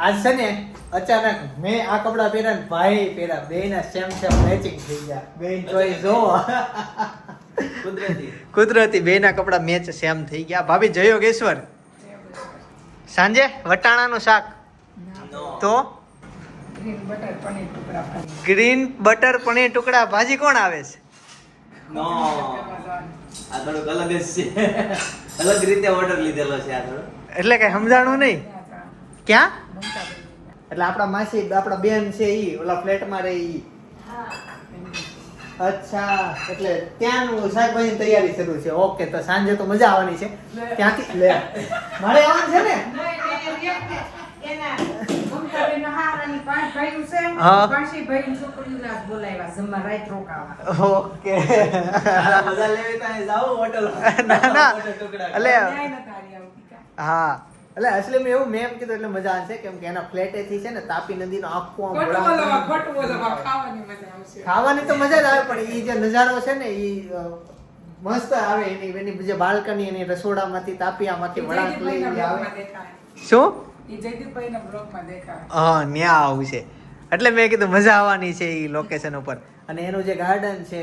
આજ છે ને અચાનક મેં આ કપડા પહેર્યા ને ભાઈ પહેર્યા બે ના સેમ મેચિંગ થઈ ગયા. બે ચોઈસ જોવો કુદરતી બે ના કપડા મેચ સેમ થઈ ગયા. ભાભી જય યોગેશ્વર. સાંજે વટાણાનું શાક તો ગ્રીન બટર પનીર ટુકડા ભાજી કોણ આવે છે? આ થોડુંક અલગ જ છે. અલગ રીતે ઓર્ડર લીધેલો છે આ થોડો. એટલે કઈ સમજાણું નહીં. ક્યાં? એટલે આપણા માસી આપણા બેન છે ઈ ઓલા ફ્લેટમાં રહે ઈ. અચ્છા, એટલે ત્યાંનું શાકભાજીની તૈયારી શરૂ છે. ઓકે, તો સાંજે તો મજા આવવાની છે. ત્યાંથી લે મારે આવવાનું છે ને. ઓકે. મજા લેવી તો જાવ હોટલ. ના એટલે હા એટલે અસલી મેં એવું મેં કીધું એટલે મજા આવશે કેમ કે એના ફ્લેટેથી છે ને તાપી નદીનો આખો ખાવાની તો મજા જ આવે પણ ઈ જે નજારો છે ને ઈ મસ્ત આવે. એની જે બાલ્કની એની રસોડામાંથી તાપિયામાંથી વળાંક લઈ આવે. શું હા ન્યા આવું છે એટલે મેં કીધું મજા આવવાની છે ઈ લોકેશન ઉપર. અને એનું જે ગાર્ડન છે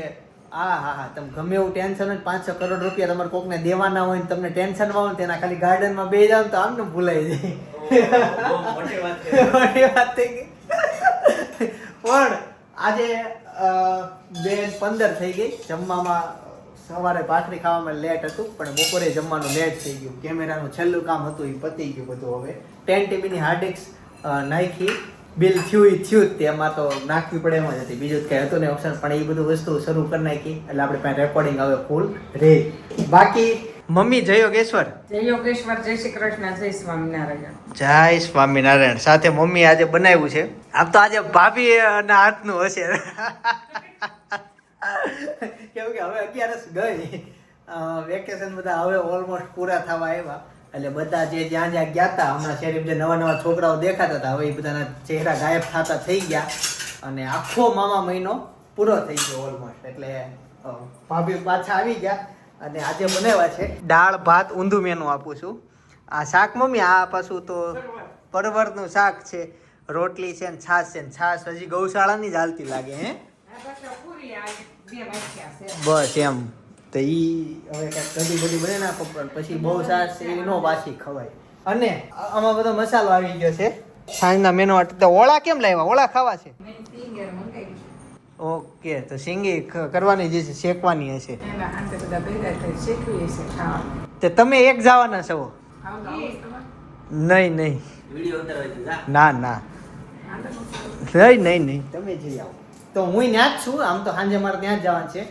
હા તમે ગમે એવું ટેન્શન હોય 500 કરોડ રૂપિયા તમારે કોકને દેવાના હોય ને તમને ટેન્શન માં હોય તેના ખાલી ગાર્ડનમાં બે જાવ તો આમને ભૂલાઈ જાય. મોટી વાત થઈ ગઈ. પણ આજે 2:15 થઈ ગઈ. જમવામાં સવારે ભાખરી ખાવામાં લેટ હતું પણ બપોરે જમવાનું લેટ થઈ ગયું. કેમેરાનું છેલ્લું કામ હતું એ પતી ગયું બધું. હવે 10 TBની હાર્ડ ડિસ્ક નાખી બિલ થયું તેમાં તો નાખવી પડે એમ જ હતી. બીજું જ કઈ હતું ને ઓપ્શન પણ એ બધું વસ્તુ શરૂ કરી નાખી એટલે આપણે પાસે રેકોર્ડિંગ હવે ફૂલ રે. બાકી મમ્મી જય યોગેશ્વર. જય યોગેશ્વર, જય શ્રી કૃષ્ણ, જય સ્વામિનારાયણ. જય સ્વામિનારાયણ. સાથે મમ્મી આજે બનાવ્યું છે. આમ તો આજે ભાભી ના હાથનું હશે કેમ કે હવે 11 ગઈ વેકેશન બધા હવે ઓલમોસ્ટ પૂરા થવા આવ્યા એટલે બધા જે જ્યાં ગયા હતા હમણાં શેરીમાં જે નવા છોકરાઓ દેખાતા હતા હવે એ બધાના ચહેરા ગાયબ થતા થઈ ગયા અને આખો મામા મહિનો પૂરો થઈ ગયો ઓલમોસ્ટ. એટલે ભાભી પાછા આવી ગયા અને આજે બનાવ્યા છે દાળ ભાત ઊંધું મેનું આપું છું. આ શાક મમ્મી આ પાછું તો પરવરનું શાક છે, રોટલી છે ને છાશ છે. છાશ હજી ગૌશાળાની જ હાલતી લાગે હે બસ એમ. તો ઈ હવે કદી બધી બને ના પછી બહુ સાસ એ નો પાછી ખવાય. અને આમાં બધો મસાલો આવી ગયો છે સાંજના મેનુ. તો ઓળા કેમ લાવ્યા? ઓળા ખાવા છે? ઓકે, તો સિંગી કરવાની જે છે શેકવાની હશે. તે તમે એક જવાના છો? નહીં ના નહીં તમે જઈ આવો. તો હું ત્યાં જ છું. આમ તો સાંજે મારે ત્યાં જ જવાનું છે.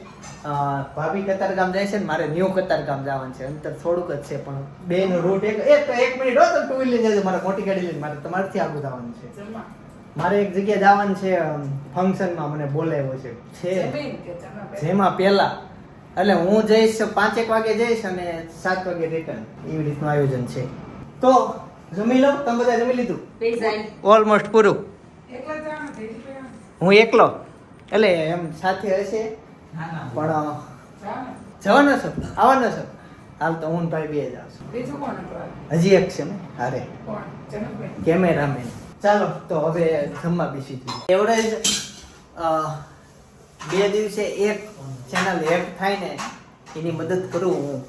ભાભી કતારગામ જાય છે ને મારે ન્યુ કતારગામ જવાનું છે. અંતર થોડુંક જ છે પણ બે નો રૂટ એક મિનિટ હો. તમે 2 વ્હીલર લઈને જજો. મારે મોટી ગાડી લઈને મારે તમારથી આગળ જવાનું છે. મારે એક જગ્યાએ જવાનું છે ફંક્શનમાં. મને બોલાવ્યો છે જેમાં પહેલા એટલે હું જઈશ 5-1 વાગે જઈશ અને 7 વાગે રિટર્ન. એવી રીતનું આયોજન છે. તો જમી લો. તમે બધા જમી લીધું? ઓલમોસ્ટ પૂરું. હું એકલો એટલે એમ સાથે હશે પણ જવાનો છો આવવાનો છો? હાલ તો હું ભાઈ બે જ આવશું. હજી એક છે ને હારે કેમેરામેન. ચાલો તો હવે જમવા બેસી જઈએ. એવરેજ 2 દિવસે એક ચેનલ હેક થાય ને એની મદદ કરું હું.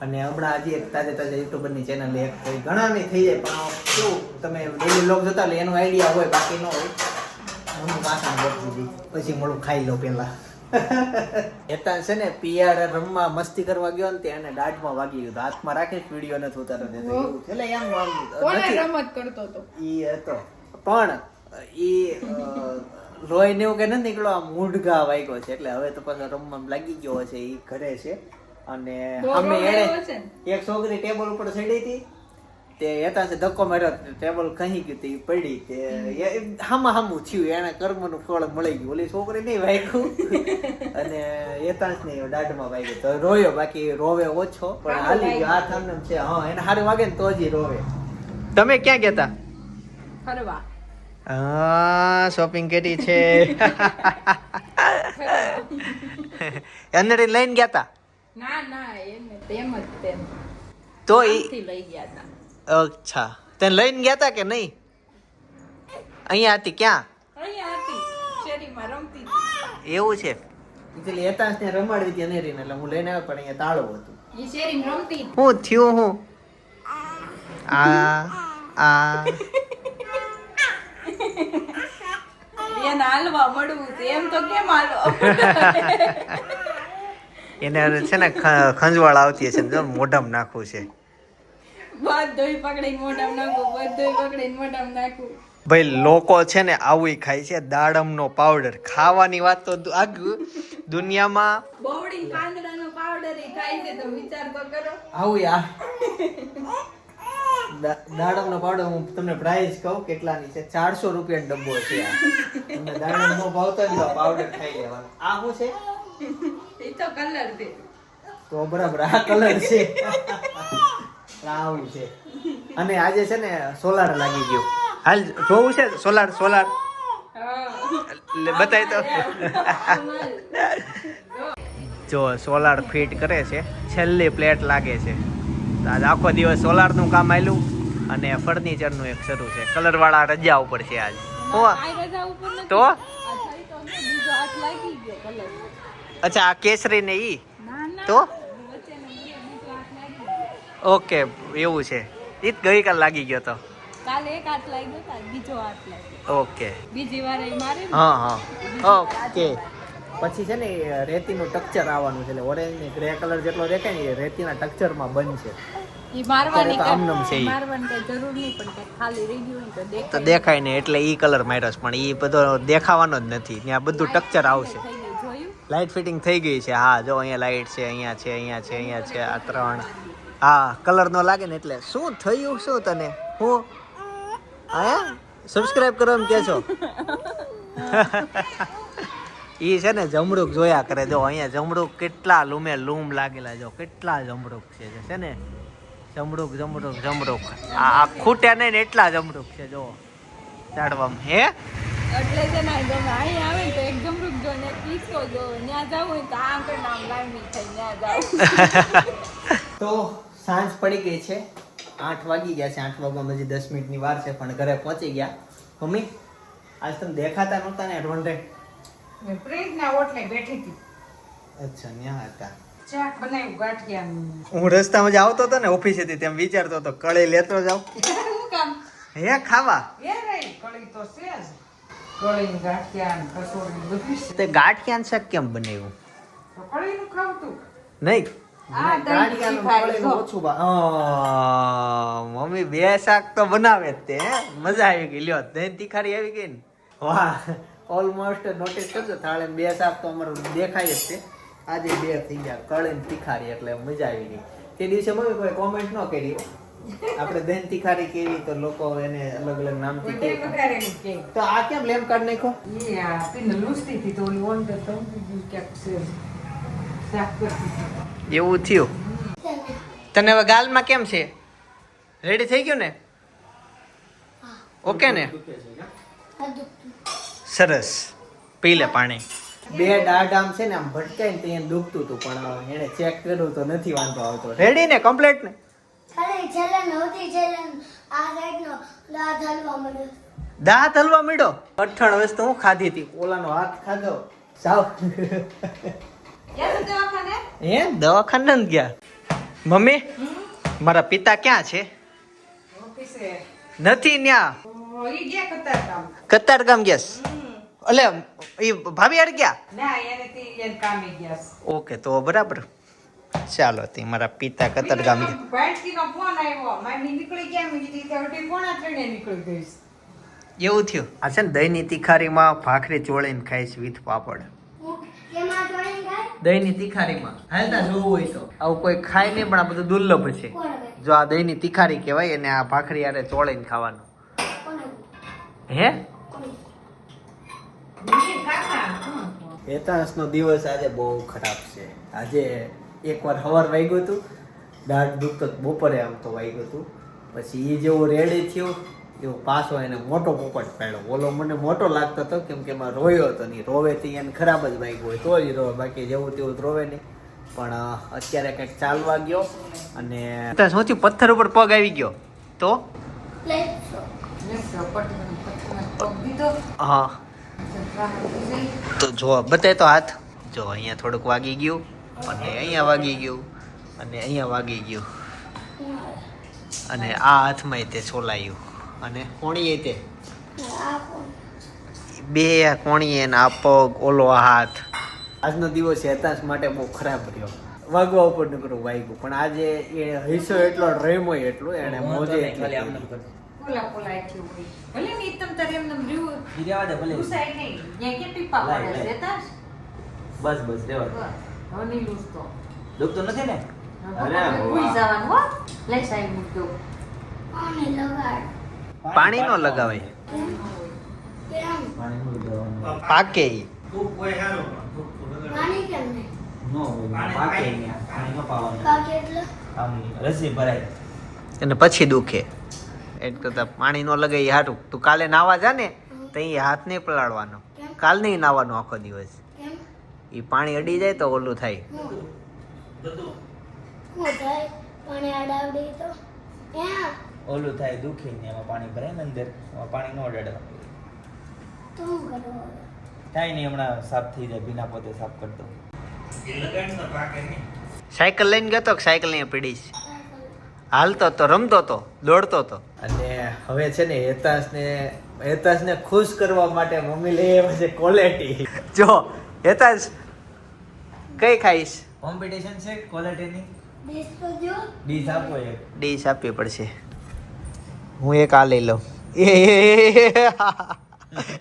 અને હમણાં હજી એક તાજે યુટ્યુબરની ચેનલ હેક થઈ. ઘણાની થઈ જાય પણ શું તમે ડેલી વ્લોગ જોતા એટલે એનો આઈડિયા હોય બાકી ન હોય. પછી મળું ખાઈ લો પેલા. એતા છે ને પિયાર રમવા મસ્તી કરવા ગયો ને તેને દાઢમાં વાગી ગયું. હાથમાં રાખી વિડીયો નથી ઉતારતો દેતો એટલે એમ રમત કરતો હતો ઈ હતો પણ ઈ લોહી ને એવું કે નથી નીકળો આમ મૂઢગા વાગ્યો છે એટલે હવે તો પાછો રમવા લાગી ગયો હશે. ઈ ઘરે છે અને અમે એને એક છોકરી ટેબલ ઉપર ચડી હતી તે એતા છે ધક્કો માર્યો ટેબલ ખહી ગયું તે પડી તે હામું થયું. એને કર્મનું ફળ મળી ગયું. ઓલી છોકરી નહીં વાગ્યું અને એતા જ નહીં દાઢમાં વાગ્યું તો રોયો. બાકી રોવે ઓછો પણ હાલી ગયો. હાથ આમ છે. હા એને હારે વાગે ને તો જ રોવે. તમે ક્યાં ગયા તા? ફરવા. હા શોપિંગ કરી છે. એને લઈને ગયા તા? ના એને તેમ જ તો ઈ લઈ ગયા તા. અચ્છા, તે લઈને ગયા તા કે નહીં? અહીંયા હતી ક્યાં? અહીંયા હતી શેરીમાં રમતી હતી. એવું છે. એટલે હેતાંશને રમાડવી હતી અનેરીને એટલે હું લઈને આવ્યો પણ અહીંયા તાળું હતું. એ શેરીમાં રમતી હું થયું હું આ એને હાલવા મળવું છે એમ તો કેમ હાલવા એને છે ને ખંજવાળ આવતી હશે ને મોઢામાં નાખવું છે. બધોય પકડીને મોઢામાં નાખું, બધોય પકડીને મોઢામાં નાખું. ભાઈ લોકો છે ને આવું ખાય છે દાડમનો પાવડર. ખાવાની વાત તો આગળ દુનિયામાં બોવડી પાંદડાનો પાવડર ઈ ખાય છે તો વિચાર તો કરો. આવું યાર દાડમનો પાવડર હું તમને પ્રાઇસ કહું કેટલાની છે. 400 રૂપિયાનો ડબ્બો છે આ. તમને દાડમનો ભાવતો જ પાવડર ખાઈ લેવાનો. આ શું છે? એ તો કલર છે. તો બરાબર આ કલર છે. આવું છે. અને આજે છે ને સોલાર લાગી ગયો. હાલ જોવું છે સોલાર સોલાર બતાય તો. જો સોલાર ફિટ કરે છે, છેલ્લી પ્લેટ લાગે છે. તો આજ આખો દિવસ સોલારનું કામ આવેલું અને ફર્નિચરનું એક શરૂ છે. કલરવાળા રજા ઉપર છે આજ. આ રજા ઉપર નથી. તો આ થઈ તો ને બીજો હાથ લાગી ગયો કલર. અચ્છા આ કેસરી ને ઈ ના ના તો વચ્ચેનો બીજો હાથ લાગી ગયો. ઓકે એવું છે. ઈ ગઈકાલ લાગી ગયો તો. કાલે એક હાથ લાગ્યો તો આજ બીજો હાથ લાગ્યો. ઓકે બીજી વાર એ મારે ને. હા હા ઓકે. પછી છે ને રેતીનું ટેક્સચર આવવાનું છે. એટલે ઓરેન્જ ને ગ્રે કલર જેટલો દેખાય ને એ રેતીના ટેક્સચરમાં બનશે. ઈ મારવાની અત્યારે તો આમનામ છે ઈ. મારવાની કઈ જરૂર નહીં પણ કઈ ખાલી રહી ગયું હોય તો તો દેખાય. દેખાય ને એટલે ઈ કલર માર્યો છે પણ ઈ બધો દેખાવાનો જ નથી. ત્યાં બધું ટેક્સચર આવશે. થઈ ગયું જોયું. લાઇટ ફિટિંગ થઈ ગઈ છે. હા જો અહીંયા લાઇટ છે, અહીંયા છે, અહીંયા છે, અહીંયા છે. આ 3 હા કલર નો લાગે ને એટલે શું થયું શું તને હું હા સબસ્ક્રાઇબ કરો એમ કે છો. ઈ છે ને જમરૂક જોયા કરે. જો અહીંયા જમરૂક કેટલા લૂમે લૂમ લાગેલા. જો કેટલા જમરૂક છે ને જમરૂક જમરૂક જમરૂક. આ ખૂટે નહીં ને એટલા જમરૂક છે. જો ઝાડવામાં હે એટલે છે ને ગમે અહીં આવે ને તો એક જમરૂક જો ને એક ઈસકો જો ત્યાં જવું હોય તો આમ કરીને આમ લાઈન થઈ ત્યાં જાવ. તો સાંજ પડી ગઈ છે. 8 વાગી ગયા છે. 8 વાગવામાં હજી 10 મિનિટની વાર છે પણ ઘરે પહોંચી ગયા. મમ્મી આજ તમે દેખાતા નહોતા ને એડવાન્ટેજ. મેં ફ્રીજના ઓટલે બેઠી હતી. અચ્છા ન્યા હતા. શાક બનાવ્યું ગાંઠિયાનું. હું રસ્તામાં જ આવતો હતો ને ઓફિસેથી તેમ વિચારતો હતો કળી લેતો જાઉં. શું કામ? હે ખાવા એ રહી કળી તો છે જ. કળી ગાંઠિયા કસોરી બધું છે. તે ગાંઠિયાનું શાક કેમ બનાવ્યું? તો કળીનું ખાવતું. નહીં આ દહીં ગાંઠિયાનું તીખાય કળીનું જો. ઓછું મમ્મી 2 શાક તો બનાવે જ તે હે? મજા આવી ગઈ. લ્યો દહીં તીખારી આવી ગઈ ને. વાહ ઓલમોસ્ટ નોટિસ કરજો થાળે 2 શાક તો અમારું દેખાય જ છે. આજે 2 થઈ ગયા કળી ને તીખારી એટલે મજા આવી ગઈ. તે દિવસે મમ્મી કોઈ કોમેન્ટ ન કરી આપણે દહીં તીખારી કેવી તો લોકો એને અલગ અલગ નામથી કહે. બધે વઘારેલું કે. તો આ કેમ લેમ કાર્ડ નાખ્યો? એ આ પીને લૂસતી હતી તો ઓલી ઓન તો સમજી ગયું ક્યાંક છે. શાક કરતી હતી. એવું થયું. તને હવે ગાલમાં કેમ છે? રેડી થઈ ગયું ને? ઓકે ને? સરસ. પી લે પાણી. 2 દાઢ આમ છે ને આમ ભટકાય ને ત્યાં દુખતું હતું પણ એને ચેક કર્યું તો નથી વાંધો આવતો. રેડી ને કમ્પ્લીટ ને? ખાલી જલન હોતી જલન આ સાઈડનો દાંત હલવા મળ્યો. દાંત હલવા મીડો. કઠણ વસ્તુ હું ખાધી હતી. ઓલાનો હાથ ખાધો. સાવ ગયા તો દવાખાને? હે દવાખાને નથી ગયા. મમ્મી મારા પિતા ક્યાં છે? ઓફિસે. નથી ન્યા. ઈ ગયા કતાર કામ. કતાર ગામ ગયા. અલે એ ભાભી હારે ગયા. ના એને તે એને કામે ગયા છે. ઓકે તો બરાબર. ચાલો તે મારા પિતા કતાર ગામ ગયા. ભાઈટીનો ફોન આવ્યો. મારી નીકળી ગયા મેં કીધી કે હવે પોણા 3 નીકળી ગઈશ. એવું થયું. આ છે ને દહીંની તીખારીમાં ભાખરી ચોળીને ખાઈશ વિથ પાપડ. કેમાં જોઈને ગાય દહીંની તીખારીમાં હાલતા જોવું હોય તો આવું કોઈ ખાય નહીં પણ આ બધું દુર્લભ છે. કોણ ગાય જો આ દહીંની તીખારી કહેવાય અને આ ભાખરી હારે ચોળીને ખાવાનું. કોણ હે કોણ નીકળી કાકા. હેતાંશનો દિવસ આજે બહુ ખરાબ છે. આજે એકવાર સવાર વાગ્યું હતું દાઢ દુખતો બપોરે આમ તો વાગ્યું હતું. પછી એ જેવો રેડી થયો એવો પાછો એને મોટો પોપટ પાડ્યો. ઓલો મને મોટો લાગતો હતો કેમ કે એમાં રોયો હતો નહીં. રોવેથી એને ખરાબ જ વાગ્યું હોય તો જ રોવે બાકી જેવું તેવું જ રોવે નહીં. પણ અત્યારે કંઈક ચાલવા ગયો અને સૌથી પથ્થર ઉપર પગ આવી ગયો તો લેટ્સ હા તો જો બતાય તો હાથ જો અહીંયા થોડુંક વાગી ગયું અને અહીંયા વાગી ગયું અને અહીંયા વાગી ગયું અને આ હાથમાં તે છોલાયું અને કોણીએ તે બે કોણીએ ને આ પગ ઓલો હાથ. આજનો દિવસ હેતાંશ માટે બહુ ખરાબ રહ્યો. વાગવા ઉપર નકરું વાગ્યું પણ આજે એ હિસ્સો એટલો રેમો એટલો એને મોજે ખાલી આમ નમ કર પોલા પોલા એટલું હોય ભલે ને એકદમ તારે એમ નમ રહ્યું ઈ રેવા દે ભલે લૂસાય નહીં ત્યાં કે ટીપા પડે છે તાસ બસ બસ રેવા દે. હવે નહીં લૂસતો દુખ તો નથી ને? અરે ભૂઈ વાહ. જવાનું હો લઈ સાઈ મૂકજો પાણી લગાડ પાણી નો લગાવાય કેમ પાણી નું દવાનું પાકે ઈ. પાણી કેમ નહીં નો પાકે નહીં પાણી નો પાવાનું કાકે એટલે આમ રસી ભરાય અને પછી દુખે એક તો પાણી નો લગાવી હારું. તું કાલે નાવા જા ને તો એ હાથ નહીં પલાળવાનો. કાલ નહીં નાવાનો આખો દિવસ. કેમ એ પાણી અડી જાય તો ઓલું થાય. હું થાય પાણી આડાવડી તો ક્યાં ઓલું થાય દુખે ને એમાં પાણી ભરાય ને અંદર એમાં પાણી નો અડાડે તો હું કરું હવે? થાય નહીં હમણાં સાફ થઈ જાય બિના પોતે સાફ કરતો સાયકલ લઈને ગયો તો સાયકલ અહીંયા પડીશ. હાલતો તો રમતો તો દોડતો તો. અને હવે છે ને હેતાંશને ખુશ કરવા માટે મમ્મી લઈ આવે છે ક્વોલિટી. જો હેતાંશ કઈ ખાઈશ? કોમ્પિટિશન છે ક્વોલિટીની ડીશ તો જો ડીશ આપો એક ડીશ આપવી પડશે. હું એક આ લઈ લઉં.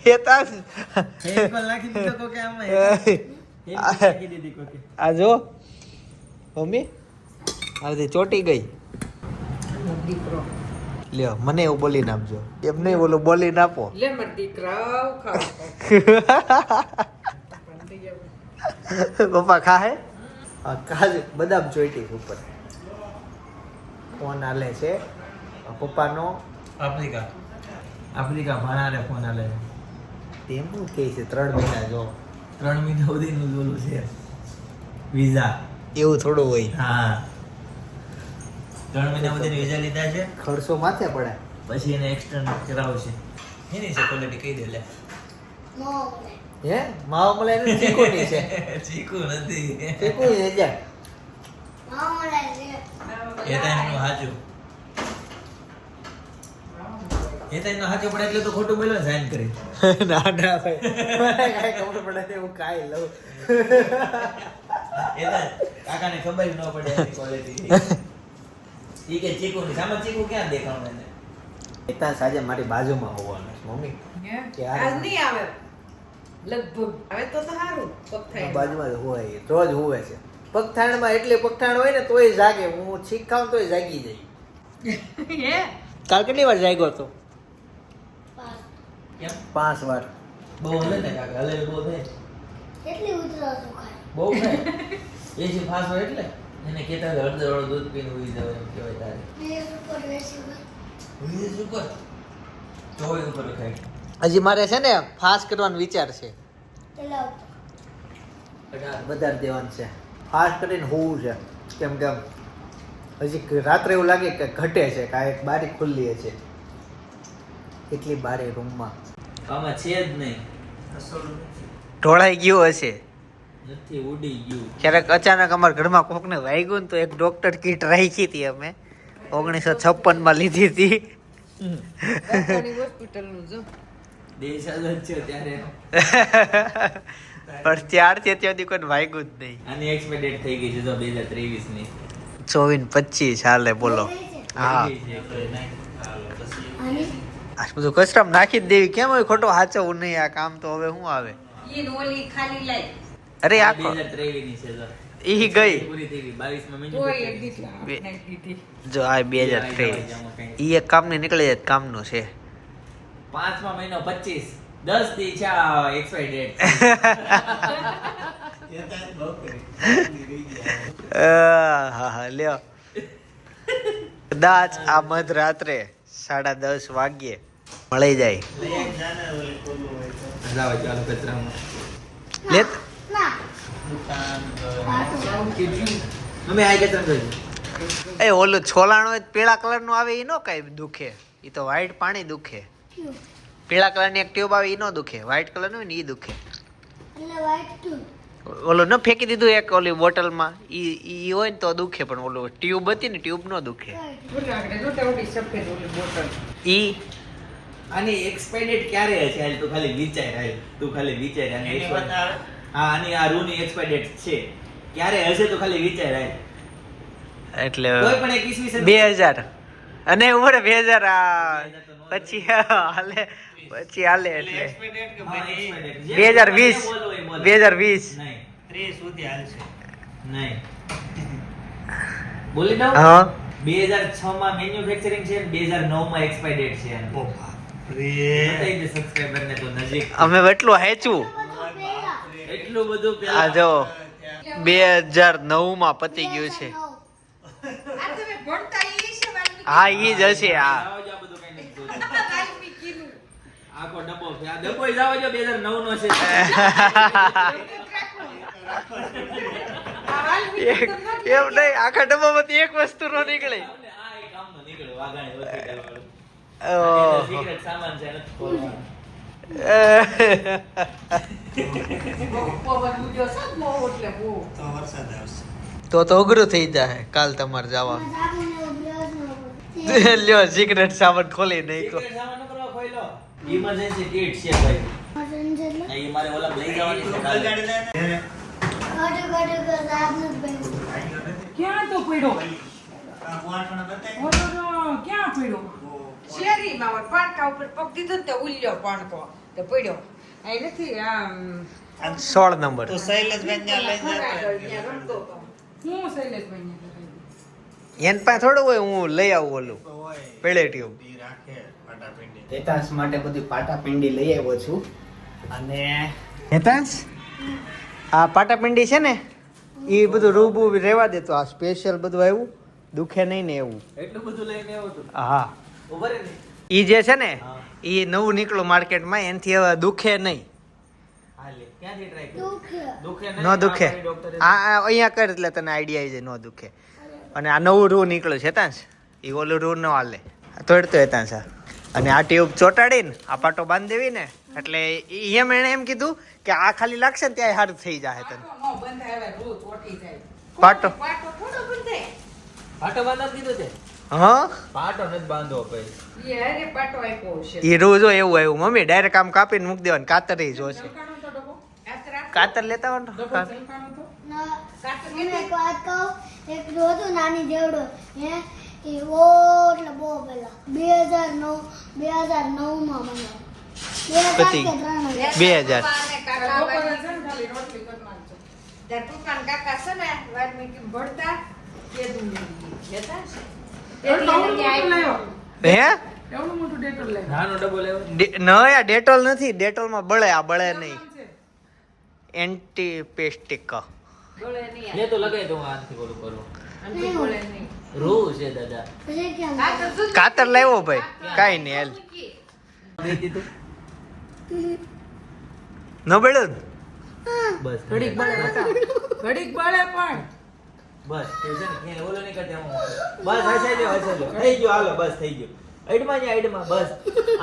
હેતાંશ એક પર નાખી દીધો કોકે આમાં એક નાખી દીધી કોકે આ જો મમ્મી આ ચોટી ગઈ. દીકરો લ્યો મને એવું બોલીને આપજો. એમ નહીં બોલું બોલીને આપો. લે મર દીકરા ખાવ પપ્પા ખાહે કાજુ બદામ ચોઈટી ઉપર ફોન આલે છે પપ્પાનો. આફ્રિકા ભાણાને ફોન આલે તેમ શું કહે છે 3 મહિના જો 3 મહિના સુધીનું ઓલું છે વિઝા. એવું થોડું હોય. હા 3 મહિના સુધીની વિઝા લીધા છે ખર્ચો માથે પડે. પછી એને એક્સટેન્ડ કરાવશે. એની છે ક્વોલિટી કહી દે લે નો મળે હે માવા મળે ને ચીકુની છે. ચીકુ નથી ચીકુ છે જા. નો મળે છે એ ટાઈમનું સાચું એ ટાઈમનું સાચું પડે એટલે તો ખોટું બોલ્યો સાઈન કરી ના ના ભાઈ મને કાંઈ ખબર પડે તે હું કાંઈ લઉં. એ તો કાકાને ખબર ન પડે એની ક્વોલિટી ઈ કે ચીકુ ની સામે ચીકુ ક્યાં દેખાણું એને હેતાંશ આજે મારી બાજુમાં હોવાનો છે મમ્મી. આજ નહીં આવે લગભગ હવે તો સારું પગ થાય બાજુમાં જ હોય રોજ હોવે છે. પગથાણમાં એટલે પગથાણ હોય ને તોય જાગે. હું છીક ખાઉં તોય જાગી જાય. હે કાલ કેટલી વાર જાગ્યો હતો? કેમ 5 વાર. બહુ હલે ને કાકા હલે બહુ થાય કેટલી ઉતરો તો ખાય બહુ થાય એસી ફાસ હોય એટલે એને કહેતા હોય હળદર વાળું દૂધ પીને ઉઈ જાવ એમ કહેવાય તારે મેં ઉપર બેસી ગઈ ઉઈ ઉપર તોય ઉપર ખાય હજી મારે છે ને ફાસ્ટ કરવાનો વિચાર છે. ચલાવ વધારે દેવાનું છે. ફાસ્ટ કરીને હોવું છે. કેમ કે હજી રાત્રે એવું લાગે કે ઘટે છે કાંઈક બારી ખુલ્લી છે એટલી બારી રૂમમાં આમાં છે જ નહીં ઢોળાઈ ગયું હશે. નથી ઉડી ગયું ક્યારેક અચાનક અમારા ઘરમાં કોકને વાગ્યું ને તો એક ડોક્ટર કીટ રાખી હતી અમે 1956 માં લીધી હતી. હોસ્પિટલનું જો દેશ આઝાદ છે ત્યારે પણ ત્યારથી અત્યાર સુધી કોઈ વાગ્યું જ નહીં. આની એક્સપાયર ડેટ થઈ ગઈ છે તો 2023 ની 24-25 હાલે બોલો. હા થઈ ગઈ છે એટલે નહીં. હાલો, પછી આની આ બધું કચરામાં નાખી જ દેવી. કેમ હોય ખોટો સાચવવું નહીં આ કામ તો હવે શું આવે. ઈ ઓલી ખાલી લાઈ અરે આખો 2023 ની છે તો ઈ ગઈ પૂરી થઈ ગઈ 22 માં તોય એક મહિનો દીકરા નાખી દીધી જો આ 2023 ઈ એક કામની નીકળી જાય કામનું છે. 5મા મહિનો 25 10 થી 6 એક્સપાયર ડેટ હા લ્યો કદાચ આ મધરાત્રે 10:30 વાગ્યે મળી જાય. જાવ ચાલો કચરામાં લે ના અમે આ કચરા જોઈ એ ઓલું છોલાણો પેલા કલર નું આવે ઈ નો કઈ દુખે. ઈ તો વ્હાઈટ પાણી દુખે. ટ્યુબ પીળા કલરની એક ટ્યુબ આવે ઈ નો દુખે, વ્હાઈટ કલર હોય ને ઈ દુખે. એટલે વ્હાઈટ ટ્યુબ ઓલો ન ફેંકી દીધું એક ઓલી બોટલમાં ઈ હોય ને તો દુખે, પણ ઓલો ટ્યુબ હતી ને ટ્યુબ નો દુખે. ઈ આની એક્સપાયર ડેટ ક્યારે હશે? હાલ તું ખાલી વિચાર, હાલ તું ખાલી વિચાર. આની expiry- હા, આની આ રૂની એક્સપાયર ડેટ છે, ક્યારે હશે તો ખાલી વિચાર. હાલ એટલે કોઈ પણ એક ઈસવીસન 2000 અને ઉમર 2000 પછી હાલે એટલે હા, expiry date. 2020 બોલો એ બોલો. 2020 નહીં 30 સુધી હાલશે. નહીં બોલી દઉં. હા 2006 માં મેન્યુફેક્ચરિંગ છે, 2009 માં એક્સપાયર ડેટ છે આની. ઓ બાપ રે. બતાવી દે સબસ્ક્રાઇબર ને તો નજીક. અમે એટલું હેચું એટલું બધું આ પેલા જો 2009 માં પતી ગયું છે. આ તમે ભણતા ઈ છે વાલ્મીકી? હા ઈ જ હશે. આ જાઓ જો, આ બધું કઈ નથી જોયું. વાલ્મીકીનું. આખો ડબ્બો છે. આ ડબ્બો ય જાઓ જો 2009 નો છે. આ વાલ્મીકી તો નથી. એમ નહીં, આખા ડબ્બામાંથી એક વસ્તુ નો નીકળે. આ એક કામનો નીકળ્યો, વાઘાણી હોસ્પિટલ વાળો. ઓહો. સિક્રેટ સામાન છે, નથી ખોલવાનો. પવન ઉડ્યો છે ને બહુ એટલે બહુ. તો વરસાદ આવશે. તો અઘરું થઈ જાય કાલ તમારે જવા. સાબુને બ્રશ નો લ્યો સિક્રેટ સામાન ખોલી નાખ્યો. સિક્રેટ સામાન ન કરવા ખોઈ લો. ઇમરજન્સી કિટ છે ભાઈ. એટલે એ મારે ઓલા લઈ જવાની છે કાલે. ગાડી લઈને ઘટો સાબુ પહેર્યું ક્યાં તો પડ્યો આ વાટણ બતાય. ઓલો ક્યાં પડ્યો શેરીમાં હોય, પાણકા ઉપર પગ દીધો ને તે ઉલ્યો પાણકો તે પડ્યો. આ નથી આમ 16 નંબર. તો શૈલેષભાઈ ત્યાં લઈ ફરાગળ જતા. ત્યાં રમતો હતો. હું શૈલેષભાઈ ને કરાવી. એન પાસે થોડું હોય, હું લઈ આવું ઓલું તો હોય. પેલે ટ્યુબ. ઈ રાખે ફટાફટી. હેતાંશ માટે બધી પાટાપિંડી લઈ આવ્યો છું. અને હેતાંશ આ પાટાપિંડી છે ને એ બધું રૂબુ રહેવા દે, તો આ સ્પેશિયલ બધું આવ્યું, દુખે નહીં ને એવું. એટલું બધું લઈને આવ્યો તું. હા ઉભા રહે ને. ઈ જે છે ને હા. ઈ નવું નીકળું માર્કેટમાં, એનથી હવે દુખે નહીં. હા લે. ક્યાંથી try કર્યું? દુખે દુખે નહીં. ન દુખે. આ મારી ડોક્ટરે આ અહીંયા કર એટલે તને આઈડિયા આવી જાય, ન દુખે. અને આ નવું રૂ નીકળ્યું છે હેતાંશ, ઈ ઓલું રૂ ન હાલે. તોડતો હેતાંશ આ. અને આ ટ્યુબ ચોટાડીને આ પાટો બાંધી દેવી ને એટલે એમ એણે એમ કીધું કે આ ખાલી લાગશે ને ત્યાં સારું થઈ જાય તને. નો બંધ આવે રોજ ચોટી જાય. પાટો પાટો થોડો બંધાય. પાટો બાંધવા કીધું છે. હા પાટો નથી બાંધવો પછી. એ હારે પાટો આપ્યો છે. ઈ રૂ જો એવું આવ્યું મમ્મી, ડાયરેક્ટ આમ કાપીને મૂકી દેવાનું, કાતર જોશે. ચલકાનો તો ડબ્બો આ રાખ. કાતર લેતા હોય ડબ્બો ને. ચલકાનો તો ના કાતર મને કેટલી? એક વાત કહું, એક હતું નાની જેવડો હે એ એટલે બહુ પેલા 2009 માં બનાવ્યો. 2000 પતિ. કે 3000. 2000. પપ્પાને કાકા ડબ્બો વાલ્મીકી. છે ને ખાલી રોટલી કરી નાખજો. ત્યાં ટૂંકાના કાકા છે ને વાલ્મીકી ભણતા તે દુનિયા લેતા છે. એવડું મોટું ત્યાં લાવ્યો. હે એવડું મોટું ડેટોલ લાવ્યો. નાનો ડબ્બો લેવો. ન ડેટોલ નથી, ડેટોલમાં બળે, આ બળે નહીં. નામ છે. એન્ટીપેસ્ટિક. ગળે નહીં લે તો લગાય તો હું આનથી બોલું કરું. આનથી ગળે નહીં. રૂ છે દાદા. પછી કેમ કાતર દૂધ. કાતર લાવ્યો ભાઈ, કાઈ નહીં હાલ. વાલ્મીકી. દઈ દીધું. ન બળ્યું ને? બસ ઘડીક બળે હતા. ઘડીક બળે પણ બસ તું છે ને ક્યાંય ઓલો નહીં કરતી આમ. બસ હસાઈ લ્યો, હસાઈ લ્યો. થઈ ગયું, હાલો બસ થઈ ગયું. આઈડમાં ન્યા આઈડમાં બસ.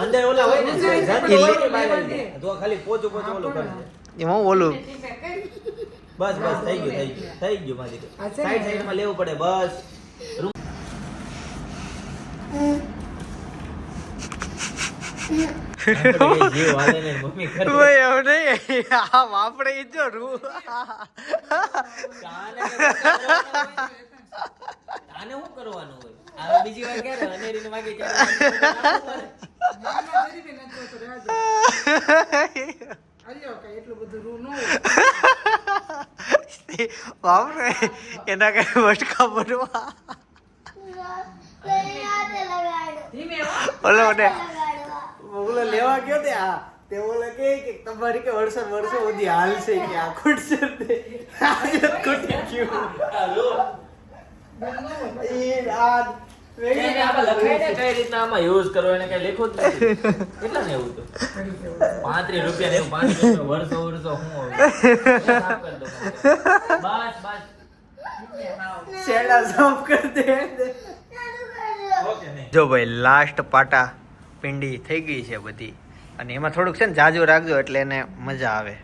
અંદર ઓલા હોય ને જંતુ હોય ને બહાર આવી જાય. તો ખાલી પોચું પોચું ઓલું કરજે. એમાં ઓલું ટીપે કરી. બસ બસ થઈ ગયું થઈ ગયું થઈ ગયું મારી તો. આ છે ને? સાઈડ સાઈડમાં લેવું પડે બસ. જીવ હાલે ને મમ્મી કરે. ભાઈ હવે નહીં, આમ આપણે ઈ જો રૂ આને શું કરવાનું હોય? આ બીજી વાર ક્યારે અનેરીને વાગે ત્યારે નાના ગરીબે નથી હોતો, રહેવા દો. અલ્યો કાંઈ એટલું બધું રૂ ન હોય. વાપરે એના કઈ વટકા બનવા હાથે લગાડ્યો ધીમે હો. ઓલો ને લગાડવા ઓલો લેવા ગયો તે આ તે ઓલો કે તમારી કે વર્ષો સુધી હાલશે કે આ ખૂટશે તે આજે ખૂટી ગયું ઈ આ એને આમાં લખાય ને કઈ રીતના આમાં યુઝ કરવો એને કઈ લખ્યું જ નથી. કેટલા ને એવું તો 35 રૂપિયા ને એવું 35 રૂપિયા વર્ષો શું હોય? સાફ કરી દો. બસ બસ શેડા સાફ કર દે. ઓકે નહીં. જો ભાઈ લાસ્ટ પાટા પિંડી થઈ ગઈ છે બધી, અને એમાં થોડુંક છે ને જાજુ રાખજો એટલે એને મજા આવે.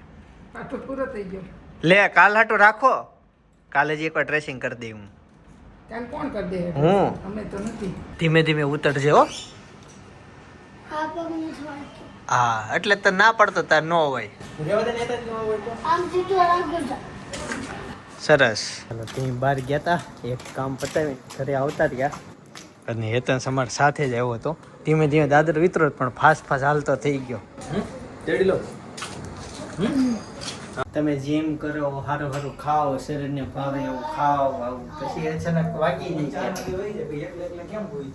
પાછો પૂરો થઈ ગયો. લે કાલ હાટું રાખો, કાલે જ એકવાર ડ્રેસિંગ કરી દઈ હું. કાલ કોણ કરી દે? હું. અમે તો નથી. ધીમે ધીમે ઉતરજે હો. આ પગ નથી વાળતો. હા એટલે તો ના પડતો તાર ન હોય. આમ સીધું રાખજો. સરસ. ચાલો ત્યાં બહાર ગયા હતા, એક કામ પતાવી ઘરે આવતા રહ્યા, અને હેતન સમાર સાથે જ આવ્યો હતો. ધીમે ધીમે દાદર વિતરો પણ ફાસ્ટ ફાસ્ટ હાલતો થઈ ગયો. તેડી લો. તમે જીમ કરો, સારું સારું ખાઓ, શરીરને ભાવે એવું ખાઓ, આવું પછી અચાનક વાગી જાય.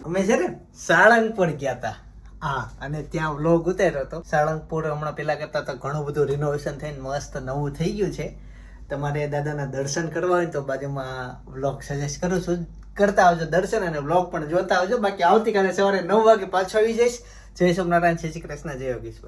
અમે છે ને સાળંગપુર ગયા હતા. હા, અને ત્યાં વ્લોગ ઉતાર્યો હતો. સાળંગપુર હમણાં પેલા કરતા તો ઘણું બધું રિનોવેશન થઈને મસ્ત નવું થઈ ગયું છે. તમારે દાદાના દર્શન કરવા હોય તો બાજુમાં વ્લોગ સજેસ્ટ કરું છું, કરતા આવજો દર્શન, અને વ્લોગ પણ જોતા આવજો. બાકી આવતીકાલે સવારે 9 વાગે પાછો આવી જઈશ. જય સોમનારાયણ, જય શ્રી કૃષ્ણ, જય યોગેશ્વર.